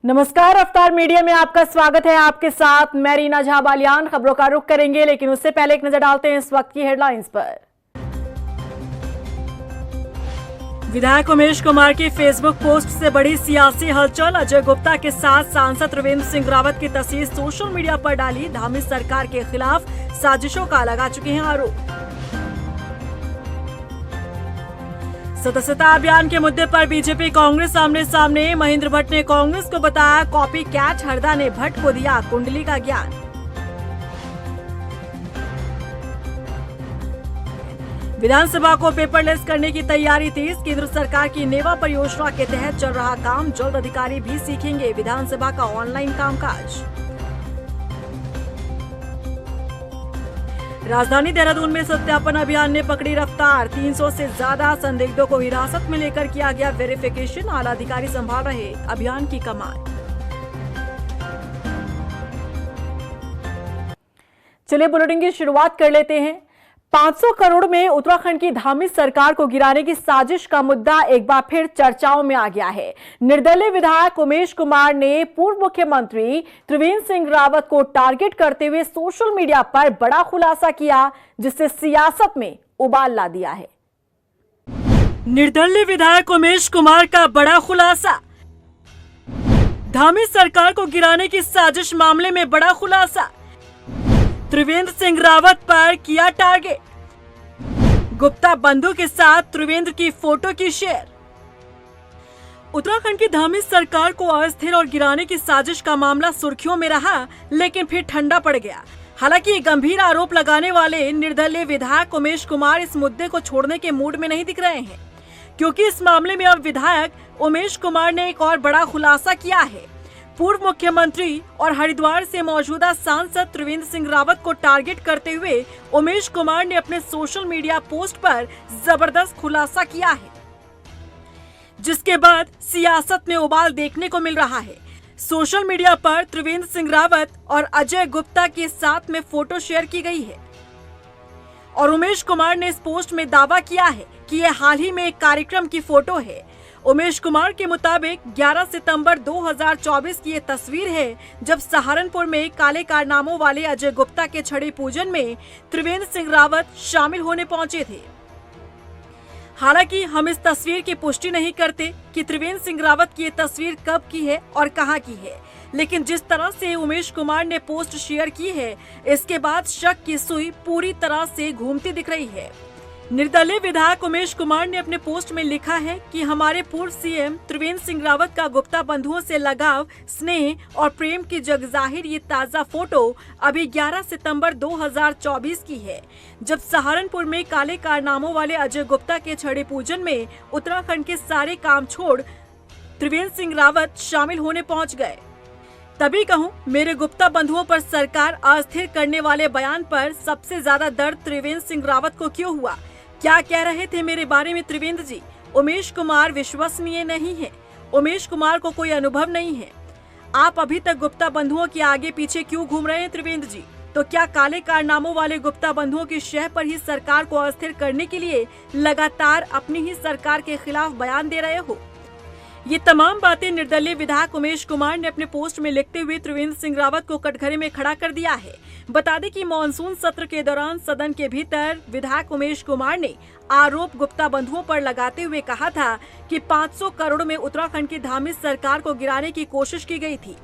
नमस्कार, रफ्तार मीडिया में आपका स्वागत है। आपके साथ मैं रीना झा बालियान। खबरों का रुख करेंगे, लेकिन उससे पहले एक नजर डालते हैं इस वक्त की हेडलाइंस पर। विधायक उमेश कुमार की फेसबुक पोस्ट से बड़ी सियासी हलचल। अजय गुप्ता के साथ सांसद त्रिवेंद्र सिंह रावत की तस्वीर सोशल मीडिया पर डाली। धामी सरकार के खिलाफ साजिशों का लगा चुके हैं आरोप। सदस्यता अभियान के मुद्दे पर बीजेपी कांग्रेस आमने सामने। महेंद्र भट्ट ने कांग्रेस को बताया कॉपी कैट। हरदा ने भट्ट को दिया कुंडली का ज्ञान। विधानसभा को पेपरलेस करने की तैयारी तेज। केंद्र सरकार की नेवा परियोजना के तहत चल रहा काम। जल्द अधिकारी भी सीखेंगे विधानसभा का ऑनलाइन कामकाज। राजधानी देहरादून में सत्यापन अभियान ने पकड़ी रफ्तार। 300 से ज्यादा संदिग्धों को हिरासत में लेकर किया गया वेरिफिकेशन। आला अधिकारी संभाल रहे अभियान की कमान। चलिए बुलेटिन की शुरुआत कर लेते हैं। 500 करोड़ में उत्तराखंड की धामी सरकार को गिराने की साजिश का मुद्दा एक बार फिर चर्चाओं में आ गया है। निर्दलीय विधायक उमेश कुमार ने पूर्व मुख्यमंत्री त्रिवेंद्र सिंह रावत को टारगेट करते हुए सोशल मीडिया पर बड़ा खुलासा किया, जिससे सियासत में उबाल ला दिया है। निर्दलीय विधायक उमेश कुमार का बड़ा खुलासा। धामी सरकार को गिराने की साजिश मामले में बड़ा खुलासा। त्रिवेंद्र सिंह रावत पर किया टारगेट। गुप्ता बंधु के साथ त्रिवेंद्र की फोटो की शेयर। उत्तराखंड की धामी सरकार को अस्थिर और गिराने की साजिश का मामला सुर्खियों में रहा, लेकिन फिर ठंडा पड़ गया। हालांकि गंभीर आरोप लगाने वाले निर्दलीय विधायक उमेश कुमार इस मुद्दे को छोड़ने के मूड में नहीं दिख रहे हैं, क्योंकि इस मामले में अब विधायक उमेश कुमार ने एक और बड़ा खुलासा किया है। पूर्व मुख्यमंत्री और हरिद्वार से मौजूदा सांसद त्रिवेंद्र सिंह रावत को टारगेट करते हुए उमेश कुमार ने अपने सोशल मीडिया पोस्ट पर जबरदस्त खुलासा किया है, जिसके बाद सियासत में उबाल देखने को मिल रहा है। सोशल मीडिया पर त्रिवेंद्र सिंह रावत और अजय गुप्ता के साथ में फोटो शेयर की गई है और उमेश कुमार ने इस पोस्ट में दावा किया है कि यह हाल ही में एक कार्यक्रम की फोटो है। उमेश कुमार के मुताबिक 11 सितंबर 2024 की ये तस्वीर है, जब सहारनपुर में काले कारनामों वाले अजय गुप्ता के छड़ी पूजन में त्रिवेंद्र सिंह रावत शामिल होने पहुंचे थे। हालांकि हम इस तस्वीर की पुष्टि नहीं करते कि त्रिवेंद्र सिंह रावत की ये तस्वीर कब की है और कहां की है, लेकिन जिस तरह से उमेश कुमार ने पोस्ट शेयर की है, इसके बाद शक की सुई पूरी तरह से घूमती दिख रही है। निर्दलीय विधायक उमेश कुमार ने अपने पोस्ट में लिखा है कि हमारे पूर्व सीएम त्रिवेंद्र सिंह रावत का गुप्ता बंधुओं से लगाव, स्नेह और प्रेम की जगजाहिर ये ताजा फोटो अभी 11 सितंबर 2024 की है, जब सहारनपुर में काले कारनामों वाले अजय गुप्ता के छड़ी पूजन में उत्तराखंड के सारे काम छोड़ त्रिवेंद्र सिंह रावत शामिल होने पहुँच गए। तभी कहूँ, मेरे गुप्ता बंधुओं पर सरकार अस्थिर करने वाले बयान पर सबसे ज्यादा दर्द त्रिवेंद्र सिंह रावत को क्यों हुआ? क्या कह रहे थे मेरे बारे में त्रिवेंद्र जी? उमेश कुमार विश्वसनीय नहीं है। उमेश कुमार को कोई अनुभव नहीं है। आप अभी तक गुप्ता बंधुओं के आगे पीछे क्यों घूम रहे हैं त्रिवेंद्र जी? तो क्या काले कारनामों वाले गुप्ता बंधुओं की शह पर ही सरकार को अस्थिर करने के लिए लगातार अपनी ही सरकार के खिलाफ बयान दे रहे हो? ये तमाम बातें निर्दलीय विधायक उमेश कुमार ने अपने पोस्ट में लिखते हुए त्रिवेंद्र सिंह रावत को कटघरे में खड़ा कर दिया है। बता दें कि मॉनसून सत्र के दौरान सदन के भीतर विधायक उमेश कुमार ने आरोप गुप्ता बंधुओं पर लगाते हुए कहा था कि 500 करोड़ में उत्तराखंड की धामी सरकार को गिराने की कोशिश की गई थी।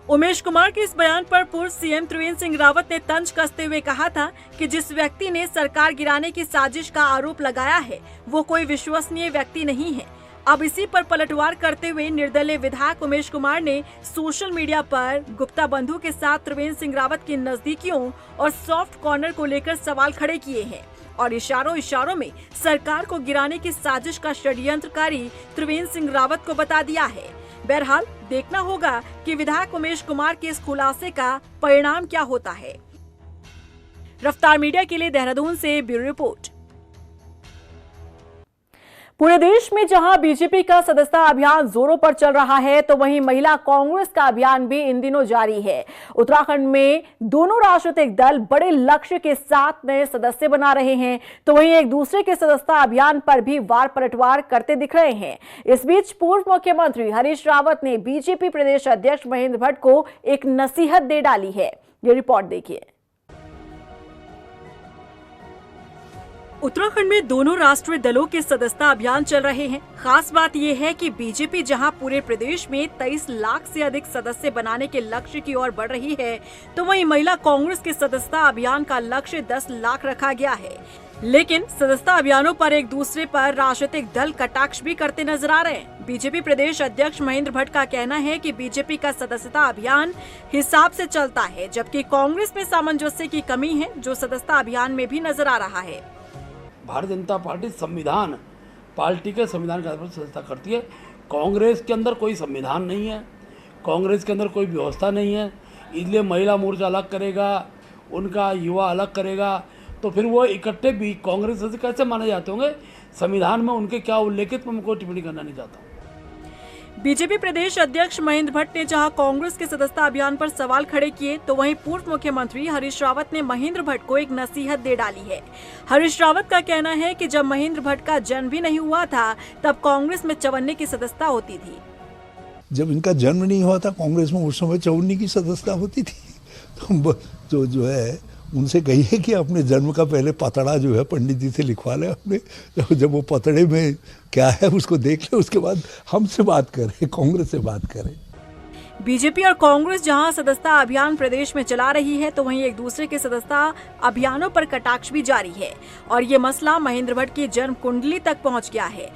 उमेश कुमार के इस बयान पर पूर्व सीएम त्रिवेंद्र सिंह रावत ने तंज कसते हुए कहा था कि जिस व्यक्ति ने सरकार गिराने की साजिश का आरोप लगाया है, वो कोई विश्वसनीय व्यक्ति नहीं है। अब इसी पर पलटवार करते हुए निर्दलीय विधायक उमेश कुमार ने सोशल मीडिया पर गुप्ता बंधु के साथ त्रिवेंद्र सिंह रावत की नजदीकियों और सॉफ्ट कॉर्नर को लेकर सवाल खड़े किए हैं और इशारों में सरकार को गिराने की साजिश का षड्यंत्रकारी त्रिवेंद्र सिंह रावत को बता दिया है। बहरहाल देखना होगा कि विधायक उमेश कुमार के इस खुलासे का परिणाम क्या होता है। रफ्तार मीडिया के लिए देहरादून से ब्यूरो रिपोर्ट। पूरे देश में जहां बीजेपी का सदस्यता अभियान जोरों पर चल रहा है, तो वहीं महिला कांग्रेस का अभियान भी इन दिनों जारी है। उत्तराखंड में दोनों राजनीतिक दल बड़े लक्ष्य के साथ नए सदस्य बना रहे हैं, तो वहीं एक दूसरे के सदस्यता अभियान पर भी वार पलटवार करते दिख रहे हैं। इस बीच पूर्व मुख्यमंत्री हरीश रावत ने बीजेपी प्रदेश अध्यक्ष महेंद्र भट्ट को एक नसीहत दे डाली है। ये रिपोर्ट देखिए। उत्तराखंड में दोनों राष्ट्रीय दलों के सदस्यता अभियान चल रहे हैं। खास बात यह है कि बीजेपी जहां पूरे प्रदेश में 23 लाख से अधिक सदस्य बनाने के लक्ष्य की ओर बढ़ रही है, तो वहीं महिला कांग्रेस के सदस्यता अभियान का लक्ष्य 10 लाख रखा गया है। लेकिन सदस्यता अभियानों पर एक दूसरे पर राजनीतिक दल कटाक्ष भी करते नजर आ रहे हैं। बीजेपी प्रदेश अध्यक्ष महेंद्र भट्ट का कहना है कि बीजेपी का सदस्यता अभियान हिसाब से चलता है, जबकि कांग्रेस में सामंजस्य की कमी है, जो सदस्यता अभियान में भी नजर आ रहा है। भारतीय जनता पार्टी पार्टी के संविधान के आधार पर सदस्यता करती है। कांग्रेस के अंदर कोई संविधान नहीं है, कांग्रेस के अंदर कोई व्यवस्था नहीं है, इसलिए महिला मोर्चा अलग करेगा, उनका युवा अलग करेगा, तो फिर वो इकट्ठे भी कांग्रेस सदस्य कैसे माने जाते होंगे? संविधान में उनके क्या उल्लेखित, मैं कोई टिप्पणी करना नहीं चाहता हूँ। बीजेपी प्रदेश अध्यक्ष महेंद्र भट्ट ने जहां कांग्रेस के सदस्यता अभियान पर सवाल खड़े किए, तो वहीं पूर्व मुख्यमंत्री हरीश रावत ने महेंद्र भट्ट को एक नसीहत दे डाली है। हरीश रावत का कहना है कि जब महेंद्र भट्ट का जन्म भी नहीं हुआ था, तब कांग्रेस में 54 की सदस्यता होती थी। जब इनका जन्म नहीं हुआ था, कांग्रेस में उस समय 54 की सदस्यता होती थी। तो जो है उनसे कहिए कि अपने जन्म का पहले पतड़ा जो है पंडित जी से लिखवा ले अपने, जब वो पतड़े में क्या है उसको देख ले, उसके बाद हमसे बात करें, कांग्रेस से बात करें। बीजेपी और कांग्रेस जहां सदस्यता अभियान प्रदेश में चला रही है, तो वहीं एक दूसरे के सदस्यता अभियानों पर कटाक्ष भी जारी है और ये मसला महेंद्र भट्ट की जन्म कुंडली तक पहुंच गया है।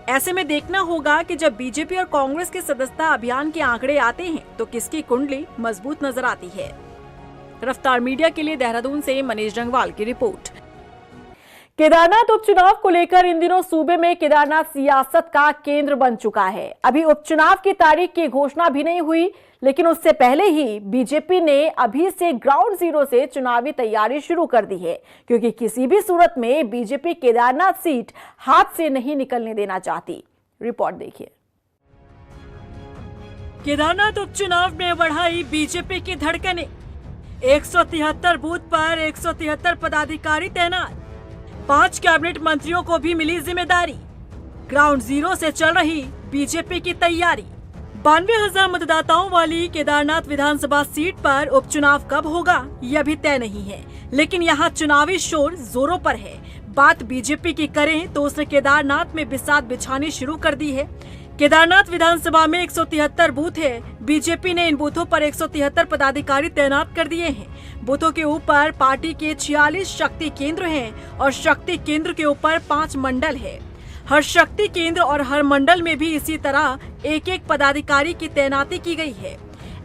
ऐसे में देखना होगा कि जब बीजेपी और कांग्रेस के सदस्यता अभियान के आंकड़े आते हैं, तो किसकी कुंडली मजबूत नजर आती है। रफ्तार मीडिया के लिए देहरादून से मनीष जंगवाल की रिपोर्ट। केदारनाथ उपचुनाव को लेकर इन दिनों सूबे में केदारनाथ सियासत का केंद्र बन चुका है। अभी उपचुनाव की तारीख की घोषणा भी नहीं हुई, लेकिन उससे पहले ही बीजेपी ने अभी से ग्राउंड जीरो से चुनावी तैयारी शुरू कर दी है, क्योंकि किसी भी सूरत में बीजेपी केदारनाथ सीट हाथ से नहीं निकलने देना चाहती। रिपोर्ट देखिए। केदारनाथ उपचुनाव में बढ़ाई बीजेपी की धड़कनें। 173 बूथ पर 173 पदाधिकारी तैनात, 5 कैबिनेट मंत्रियों को भी मिली जिम्मेदारी। ग्राउंड जीरो से चल रही बीजेपी की तैयारी। 92,000 मतदाताओं वाली केदारनाथ विधानसभा सीट पर उपचुनाव कब होगा, ये अभी तय नहीं है, लेकिन यहाँ चुनावी शोर जोरों पर है। बात बीजेपी की करें तो उसने केदारनाथ में बिसात बिछानी शुरू कर दी है। केदारनाथ विधानसभा में 173 बूथ है। बीजेपी ने इन बूथों पर 173 पदाधिकारी तैनात कर दिए हैं। बूथों के ऊपर पार्टी के 46 शक्ति केंद्र हैं और शक्ति केंद्र के ऊपर 5 मंडल है। हर शक्ति केंद्र और हर मंडल में भी इसी तरह एक एक पदाधिकारी की तैनाती की गई है।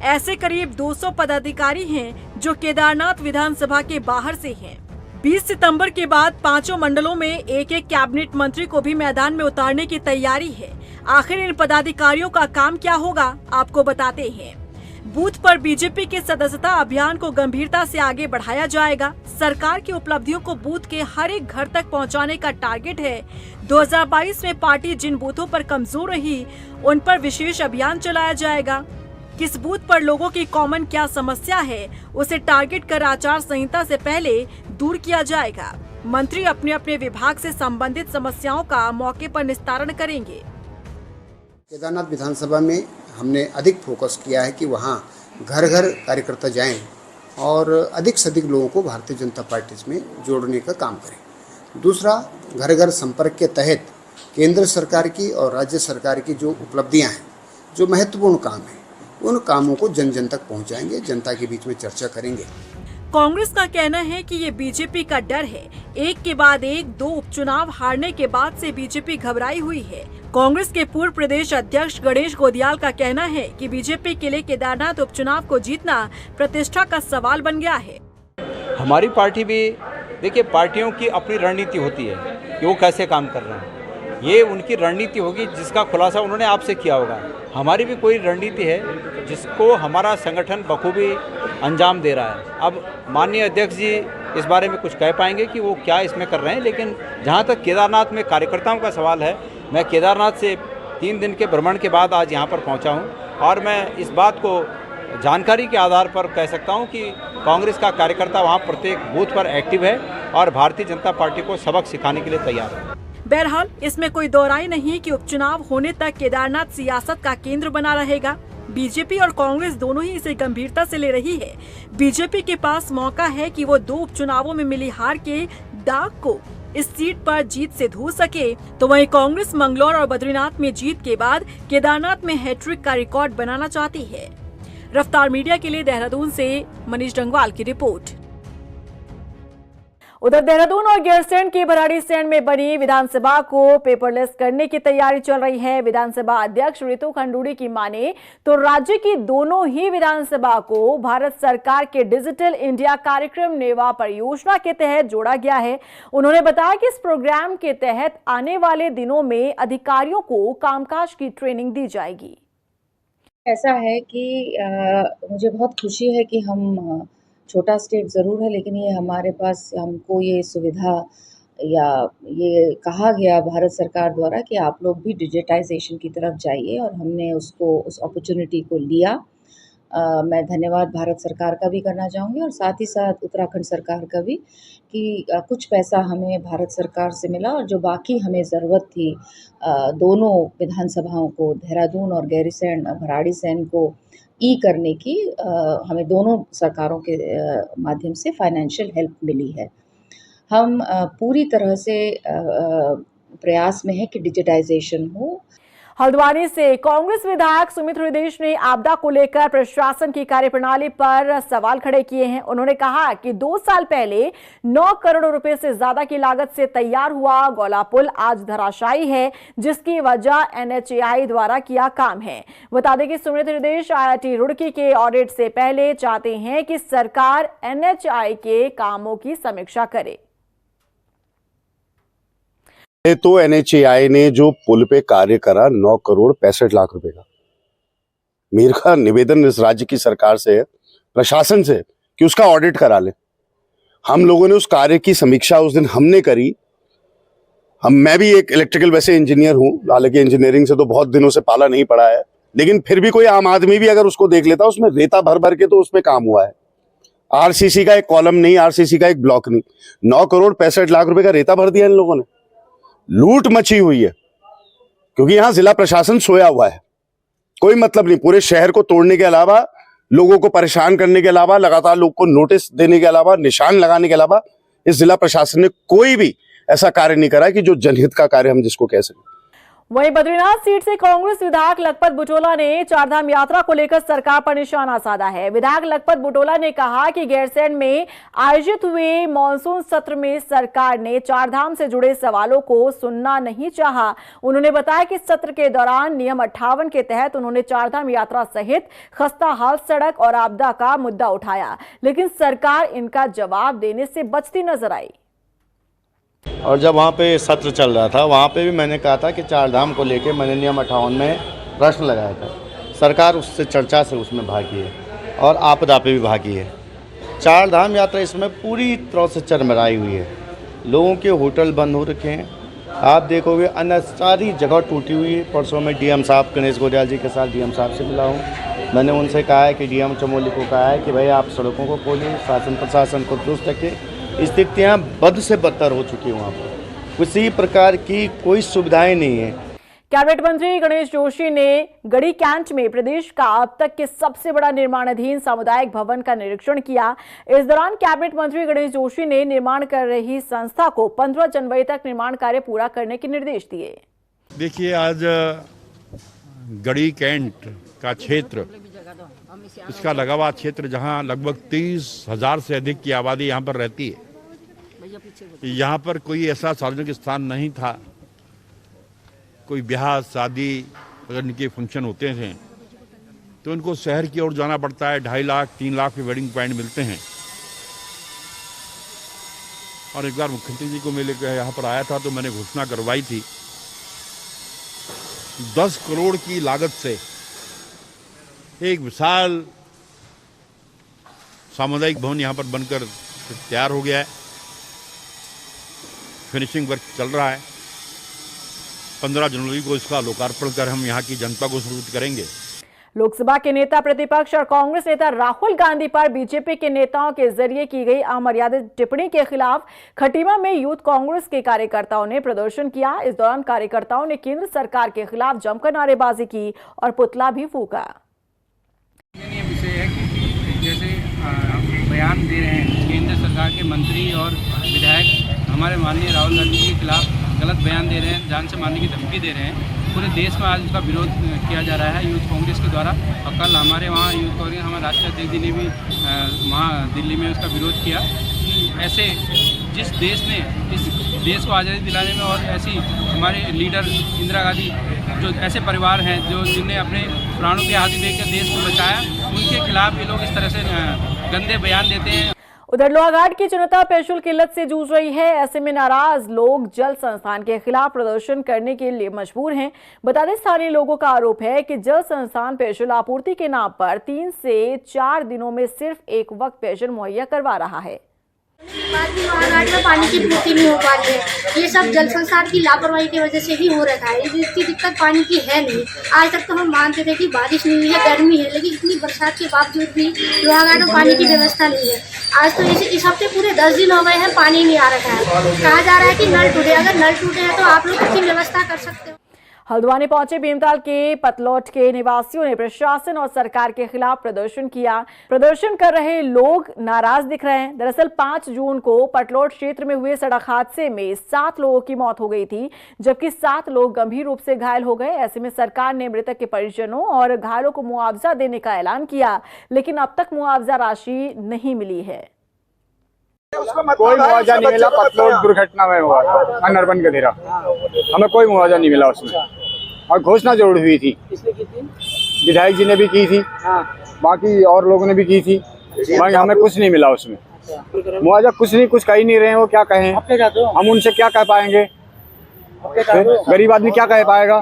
ऐसे करीब 200 पदाधिकारी हैं जो केदारनाथ विधानसभा के बाहर से हैं। 20 सितंबर के बाद 5 मंडलों में एक एक कैबिनेट मंत्री को भी मैदान में उतारने की तैयारी है। आखिर इन पदाधिकारियों का काम क्या होगा, आपको बताते हैं। बूथ पर बीजेपी के सदस्यता अभियान को गंभीरता से आगे बढ़ाया जाएगा। सरकार की उपलब्धियों को बूथ के हर एक घर तक पहुंचाने का टारगेट है। 2022 में पार्टी जिन बूथों पर कमजोर रही, उन पर विशेष अभियान चलाया जाएगा। किस बूथ पर लोगों की कॉमन क्या समस्या है, उसे टारगेट कर आचार संहिता से पहले दूर किया जाएगा। मंत्री अपने अपने विभाग से संबंधित समस्याओं का मौके पर निस्तारण करेंगे। केदारनाथ विधानसभा में हमने अधिक फोकस किया है कि वहाँ घर घर कार्यकर्ता जाएं और अधिक से अधिक लोगों को भारतीय जनता पार्टी में जोड़ने का काम करें। दूसरा, घर घर संपर्क के तहत केंद्र सरकार की और राज्य सरकार की जो उपलब्धियां हैं, जो महत्वपूर्ण काम हैं, उन कामों को जन जन तक पहुंचाएंगे, जनता के बीच में चर्चा करेंगे। कांग्रेस का कहना है कि ये बीजेपी का डर है। एक के बाद एक 2 उपचुनाव हारने के बाद से बीजेपी घबराई हुई है। कांग्रेस के पूर्व प्रदेश अध्यक्ष गणेश गोदियाल का कहना है कि बीजेपी के लिए केदारनाथ उपचुनाव को जीतना प्रतिष्ठा का सवाल बन गया है। हमारी पार्टी भी, देखिए, पार्टियों की अपनी रणनीति होती है कि वो कैसे काम कर रहे हैं। ये उनकी रणनीति होगी जिसका खुलासा उन्होंने आपसे किया होगा। हमारी भी कोई रणनीति है जिसको हमारा संगठन बखूबी अंजाम दे रहा है। अब माननीय अध्यक्ष जी इस बारे में कुछ कह पाएंगे कि वो क्या इसमें कर रहे हैं, लेकिन जहाँ तक केदारनाथ में कार्यकर्ताओं का सवाल है, मैं केदारनाथ से 3 दिन के भ्रमण के बाद आज यहाँ पर पहुँचा हूँ और मैं इस बात को जानकारी के आधार पर कह सकता हूँ कि कांग्रेस का कार्यकर्ता वहाँ प्रत्येक बूथ पर एक्टिव है और भारतीय जनता पार्टी को सबक सिखाने के लिए तैयार है। बहरहाल इसमें कोई दो राय नहीं कि उपचुनाव होने तक केदारनाथ सियासत का केंद्र बना रहेगा। बीजेपी और कांग्रेस दोनों ही इसे गंभीरता से ले रही है। बीजेपी के पास मौका है कि वो 2 उपचुनावों में मिली हार के दाग को इस सीट पर जीत से धो सके, तो वहीं कांग्रेस मंगलौर और बद्रीनाथ में जीत के बाद केदारनाथ में हैट्रिक का रिकॉर्ड बनाना चाहती है। रफ्तार मीडिया के लिए देहरादून से मनीष डंगवाल की रिपोर्ट। उधर देहरादून और गैरसैंण की भराड़ीसैंण में बनी विधानसभा को पेपरलेस करने की तैयारी चल रही है। विधानसभा अध्यक्ष रितु खंडूड़ी की माने तो राज्य की दोनों ही विधानसभा को भारत सरकार के डिजिटल इंडिया कार्यक्रम नेवा परियोजना के तहत जोड़ा गया है। उन्होंने बताया कि इस प्रोग्राम के तहत आने वाले दिनों में अधिकारियों को कामकाज की ट्रेनिंग दी जाएगी। ऐसा है कि मुझे बहुत खुशी है कि हम छोटा स्टेट ज़रूर है, लेकिन ये हमारे पास हमको ये सुविधा या ये कहा गया भारत सरकार द्वारा कि आप लोग भी डिजिटाइजेशन की तरफ जाइए और हमने उसको उस अपॉर्चुनिटी को लिया। मैं धन्यवाद भारत सरकार का भी करना चाहूँगी और साथ ही साथ उत्तराखंड सरकार का भी कि कुछ पैसा हमें भारत सरकार से मिला और जो बाकी हमें ज़रूरत थी दोनों विधानसभाओं को, देहरादून और गैरीसैंण भराड़ीसैंण को करने की हमें दोनों सरकारों के माध्यम से फाइनेंशियल हेल्प मिली है। हम पूरी तरह से प्रयास में है कि डिजिटाइजेशन हो। हल्द्वानी से कांग्रेस विधायक सुमित हृदयेश ने आपदा को लेकर प्रशासन की कार्यप्रणाली पर सवाल खड़े किए हैं। उन्होंने कहा कि 2 साल पहले 9 करोड़ रुपए से ज्यादा की लागत से तैयार हुआ गौला पुल आज धराशायी है, जिसकी वजह NHAI द्वारा किया काम है। बता दें कि सुमित हृदयेश IIT रुड़की के ऑडिट से पहले चाहते हैं कि सरकार NHAI के कामों की समीक्षा करे। तो NHAI ने जो पुल पे कार्य करा 9 करोड़ 65 लाख रुपए का, मेरा निवेदन इस राज्य की सरकार से है, प्रशासन से, कि उसका ऑडिट करा ले। हम लोगों ने उस कार्य की समीक्षा उस दिन हमने करी। मैं भी एक इलेक्ट्रिकल वैसे इंजीनियर हूं, हालांकि इंजीनियरिंग से तो बहुत दिनों से पाला नहीं पड़ा है, लेकिन फिर भी कोई आम आदमी भी अगर उसको देख लेता, उसमें रेता भर भर के तो उसमें काम हुआ है। RCC का एक कॉलम नहीं, RCC का एक ब्लॉक नहीं, 9 करोड़ 65 लाख रुपए का रेता भर दिया इन लोगों ने। लूट मची हुई है, क्योंकि यहां जिला प्रशासन सोया हुआ है, कोई मतलब नहीं। पूरे शहर को तोड़ने के अलावा, लोगों को परेशान करने के अलावा, लगातार लोग को नोटिस देने के अलावा, निशान लगाने के अलावा इस जिला प्रशासन ने कोई भी ऐसा कार्य नहीं करा कि जो जनहित का कार्य हम जिसको कह सकें। वहीं बद्रीनाथ सीट से कांग्रेस विधायक लखपत बुटोला ने चारधाम यात्रा को लेकर सरकार पर निशाना साधा है। विधायक लखपत बुटोला ने कहा कि गैरसैंण में आयोजित हुए मॉनसून सत्र में सरकार ने चारधाम से जुड़े सवालों को सुनना नहीं चाहा। उन्होंने बताया कि सत्र के दौरान नियम 58 के तहत उन्होंने चारधाम यात्रा सहित खस्ता हाल सड़क और आपदा का मुद्दा उठाया, लेकिन सरकार इनका जवाब देने से बचती नजर आई। और जब वहाँ पे सत्र चल रहा था, वहाँ पे भी मैंने कहा था कि चारधाम को लेके मैंने नियम 58 में प्रश्न लगाया था। सरकार उससे चर्चा से उसमें भागी है और आपदा पे भी भागी है। चारधाम यात्रा इसमें पूरी तरह से चरमराई हुई है। लोगों के होटल बंद हो रखे हैं, आप देखोगे अन्य सारी जगह टूटी हुई है। परसों में DM साहब गणेश गोडियाल जी के साथ DM साहब से मिला हूँ। मैंने उनसे कहा है कि DM चमोली को कहा है कि भाई आप सड़कों को खोलें, शासन प्रशासन को दुरुस्त रखें। स्थितियाँ बद से बदतर हो चुकी है, वहाँ पर किसी प्रकार की कोई सुविधाएं नहीं है। कैबिनेट मंत्री गणेश जोशी ने गढ़ी कैंट में प्रदेश का अब तक के सबसे बड़ा निर्माणाधीन सामुदायिक भवन का निरीक्षण किया। इस दौरान कैबिनेट मंत्री गणेश जोशी ने निर्माण कर रही संस्था को 15 जनवरी तक निर्माण कार्य पूरा करने के निर्देश दिए। देखिए, आज गढ़ी कैंट का क्षेत्र, इसका लगा हुआ क्षेत्र, जहाँ लगभग 30,000 से अधिक की आबादी यहाँ पर रहती है, यहाँ पर कोई ऐसा सार्वजनिक स्थान नहीं था। कोई ब्याह शादी अगर इनके फंक्शन होते हैं तो इनको शहर की ओर जाना पड़ता है। 2.5 लाख 3 लाख के वेडिंग पॉइंट मिलते हैं। और एक बार मुख्यमंत्री जी को मैं लेकर यहाँ पर आया था तो मैंने घोषणा करवाई थी 10 करोड़ की लागत से एक विशाल सामुदायिक भवन यहाँ पर बनकर तैयार हो गया है। फिनिशिंग वर्क चल रहा है। 15 जनवरी को इसका लोकार्पण कर हम यहाँ की जनता को संबोधित करेंगे। लोकसभा के नेता प्रतिपक्ष और कांग्रेस नेता राहुल गांधी पर बीजेपी के नेताओं के जरिए की गई अमर्यादित टिप्पणी के खिलाफ खटीमा में यूथ कांग्रेस के कार्यकर्ताओं ने प्रदर्शन किया। इस दौरान कार्यकर्ताओं ने केंद्र सरकार के खिलाफ जमकर नारेबाजी की और पुतला भी फूंका। ये विषय है कि जैसे बयान दे रहे हैं केंद्र सरकार के मंत्री और विधायक हमारे माननीय राहुल गांधी के खिलाफ गलत बयान दे रहे हैं, जान से मारने की धमकी दे रहे हैं। पूरे देश में आज उसका विरोध किया जा रहा है यूथ कांग्रेस के द्वारा, और कल हमारे वहाँ यूथ कांग्रेस हमारे राष्ट्रीय अध्यक्ष जी ने भी वहाँ दिल्ली में उसका विरोध किया कि ऐसे जिस देश ने इस देश को आज़ादी दिलाने में और ऐसी हमारे लीडर इंदिरा गांधी जो ऐसे परिवार हैं जो जिनने अपने प्राणों की आहुति देकर देश को बचाया, उनके खिलाफ ये लोग इस तरह से गंदे बयान देते हैं। उधर लोहाघाट की जनता पेयजल किल्लत से जूझ रही है। ऐसे में नाराज लोग जल संस्थान के खिलाफ प्रदर्शन करने के लिए मजबूर हैं। बता दें, स्थानीय लोगों का आरोप है कि जल संस्थान पेयजल आपूर्ति के नाम पर 3 से 4 दिनों में सिर्फ एक वक्त पेयजल मुहैया करवा रहा है। बाद भी लोहाघाट में पानी की पूर्ति नहीं हो पा रही है। ये सब जल संस्थान की लापरवाही की वजह से ही हो रखा है। इतनी दिक्कत पानी की है नहीं। आज तक तो हम मानते थे कि बारिश नहीं है, गर्मी है, लेकिन इतनी बरसात के बावजूद भी लोहाघाट में पानी की व्यवस्था नहीं है। आज तो इस हफ्ते पूरे 10 दिन हो गए हैं, पानी नहीं आ रखा है। कहा जा रहा है कि नल टूटे। अगर नल टूटे हैं तो आप लोग कितनी व्यवस्था कर सकते हो। हल्द्वानी पहुंचे भीमताल के पतलौट के निवासियों ने प्रशासन और सरकार के खिलाफ प्रदर्शन किया। प्रदर्शन कर रहे लोग नाराज दिख रहे हैं। दरअसल 5 जून को पतलौट क्षेत्र में हुए सड़क हादसे में 7 लोगों की मौत हो गई थी, जबकि 7 लोग गंभीर रूप से घायल हो गए। ऐसे में सरकार ने मृतक के परिजनों और घायलों को मुआवजा देने का ऐलान किया, लेकिन अब तक मुआवजा राशि नहीं मिली है। कोई मुआवजा नहीं मिला। पतलौट दुर्घटना में हुआ अनर्बन गधेरा, हमें कोई मुआवजा नहीं मिला उसमें। और घोषणा जरूर हुई थी, विधायक जी ने भी की थी, बाकी और लोगों ने भी की थी, मगर हमें कुछ नहीं मिला उसमें। मुआवजा कुछ नहीं, कुछ कह ही नहीं रहे हैं। वो क्या कहें, हम उनसे क्या कह पाएंगे? गरीब आदमी क्या कह पाएगा?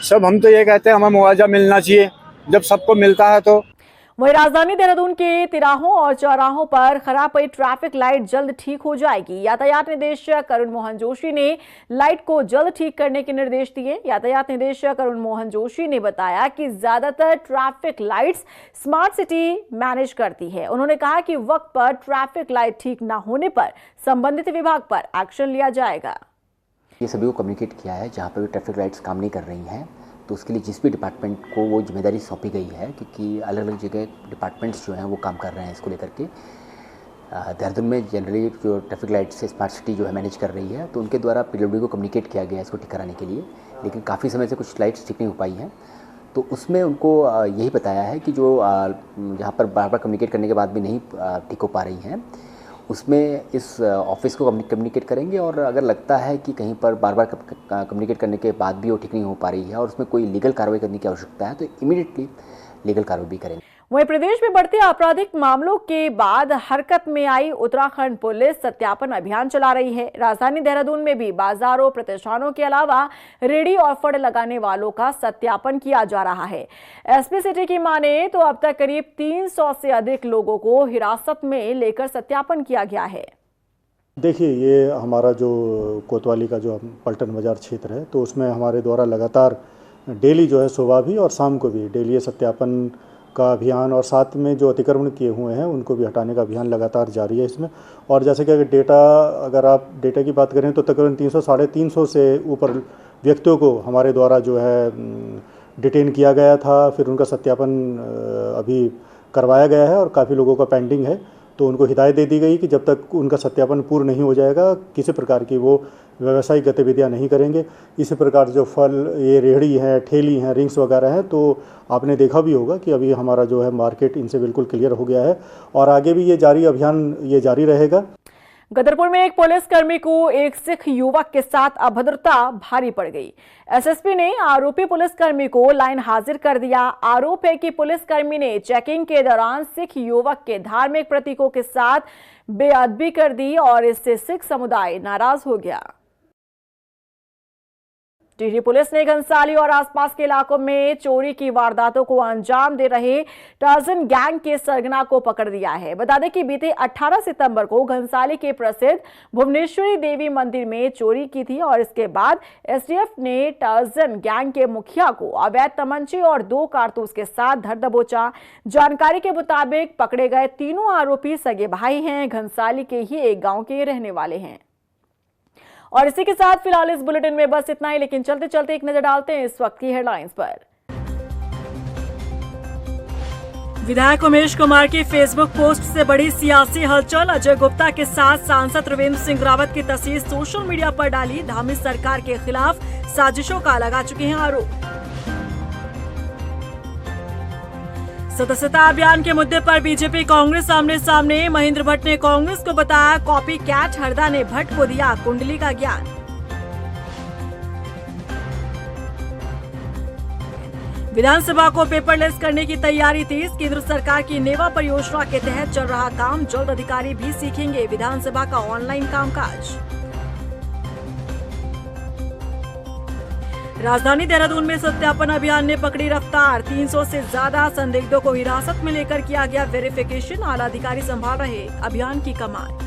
सब हम तो ये कहते हैं हमें मुआवजा मिलना चाहिए। जब सबको मिलता है तो। वहीं राजधानी देहरादून के तिराहों और चौराहों पर खराब पड़ी ट्रैफिक लाइट जल्द ठीक हो जाएगी। यातायात निदेशक अरुण मोहन जोशी ने लाइट को जल्द ठीक करने के निर्देश दिए। यातायात निदेशक अरुण मोहन जोशी ने बताया कि ज्यादातर traffic lights smart city manage करती है। उन्होंने कहा कि वक्त पर ट्रैफिक लाइट ठीक न होने पर संबंधित विभाग पर एक्शन लिया जाएगा। ये सभी को कम्युनिकेट किया है, जहाँ पर भी ट्रैफिक लाइट्स काम नहीं कर रही हैं तो उसके लिए जिस भी डिपार्टमेंट को वो जिम्मेदारी सौंपी गई है, क्योंकि अलग अलग जगह डिपार्टमेंट्स जो हैं वो काम कर रहे हैं इसको लेकर के। देहरादून में जनरली जो ट्रैफिक लाइट से स्मार्ट सिटी जो है मैनेज कर रही है, तो उनके द्वारा पीडब्ल्यूडी को कम्युनिकेट किया गया है इसको ठीक कराने के लिए, लेकिन काफ़ी समय से कुछ लाइट्स ठीक नहीं हो पाई हैं। तो उसमें उनको यही बताया है कि जो जहाँ पर बार बार कम्युनिकेट करने के बाद भी नहीं ठीक हो पा रही हैं, उसमें इस ऑफिस को कम्युनिकेट करेंगे, और अगर लगता है कि कहीं पर बार बार कम्युनिकेट करने के बाद भी वो ठीक नहीं हो पा रही है और उसमें कोई लीगल कार्रवाई करने की आवश्यकता है, तो इमीडिएटली लीगल कार्रवाई भी करेंगे। वहीं प्रदेश में बढ़ते आपराधिक मामलों के बाद हरकत में आई उत्तराखंड पुलिस सत्यापन अभियान चला रही है। राजधानी देहरादून में भी बाजारों, प्रतिष्ठानों के अलावा रेडी और फड़ लगाने वालों का सत्यापन किया जा रहा है। एसपी सिटी की माने तो अब तक करीब 300 से अधिक लोगों को हिरासत में लेकर सत्यापन किया गया है। देखिए, ये हमारा जो कोतवाली का जो पलटन बाजार क्षेत्र है, तो उसमें हमारे द्वारा लगातार डेली जो है सुबह भी और शाम को भी डेली सत्यापन का अभियान, और साथ में जो अतिक्रमण किए हुए हैं उनको भी हटाने का अभियान लगातार जारी है इसमें। और जैसे कि अगर आप डेटा की बात करें तो तकरीबन 300-350 से ऊपर व्यक्तियों को हमारे द्वारा जो है डिटेन किया गया था, फिर उनका सत्यापन अभी करवाया गया है और काफ़ी लोगों का पेंडिंग है। तो उनको हिदायत दे दी गई कि जब तक उनका सत्यापन पूर्ण नहीं हो जाएगा किसी प्रकार की वो व्यावसायिक गतिविधियां नहीं करेंगे। इसी प्रकार जो फल, ये रेहड़ी हैं, ठेली हैं, रिंग्स वगैरह हैं, तो आपने देखा भी होगा कि अभी हमारा जो है मार्केट इनसे बिल्कुल क्लियर हो गया है और आगे भी ये जारी रहेगा। गदरपुर में एक पुलिसकर्मी को एक सिख युवक के साथ अभद्रता भारी पड़ गई। एसएसपी ने आरोपी पुलिसकर्मी को लाइन हाजिर कर दिया। आरोप है कि पुलिसकर्मी ने चेकिंग के दौरान सिख युवक के धार्मिक प्रतीकों के साथ बेअदबी कर दी और इससे सिख समुदाय नाराज हो गया। टिहरी पुलिस ने घनसाली और आसपास के इलाकों में चोरी की वारदातों को अंजाम दे रहे टार्जन गैंग के सरगना को पकड़ लिया है। बता दें कि बीते 18 सितंबर को घनसाली के प्रसिद्ध भुवनेश्वरी देवी मंदिर में चोरी की थी और इसके बाद एसटीएफ ने टार्जन गैंग के मुखिया को अवैध तमंचे और 2 कारतूस के साथ धर दबोचा। जानकारी के मुताबिक पकड़े गए तीनों आरोपी सगे भाई हैं, घनसाली के ही एक गाँव के रहने वाले हैं। और इसी के साथ फिलहाल इस बुलेटिन में बस इतना ही, लेकिन चलते चलते एक नजर डालते हैं इस वक्त की हेडलाइंस पर। विधायक उमेश कुमार की फेसबुक पोस्ट से बड़ी सियासी हलचल। अजय गुप्ता के साथ सांसद त्रिवेंद्र सिंह रावत की तस्वीर सोशल मीडिया पर डाली। धामी सरकार के खिलाफ साजिशों का लगा चुके हैं आरोप। सदस्यता अभियान के मुद्दे पर बीजेपी कांग्रेस आमने सामने। महेंद्र भट्ट ने कांग्रेस को बताया कॉपी कैट, हरदा ने भट्ट को दिया कुंडली का ज्ञान। विधानसभा को पेपरलेस करने की तैयारी तेज। केंद्र सरकार की नेवा परियोजना के तहत चल रहा काम, जल्द अधिकारी भी सीखेंगे विधानसभा का ऑनलाइन कामकाज। राजधानी देहरादून में सत्यापन अभियान ने पकड़ी रफ्तार। 300 से ज्यादा संदिग्धों को हिरासत में लेकर किया गया वेरिफिकेशन। आला अधिकारी संभाल रहे अभियान की कमान।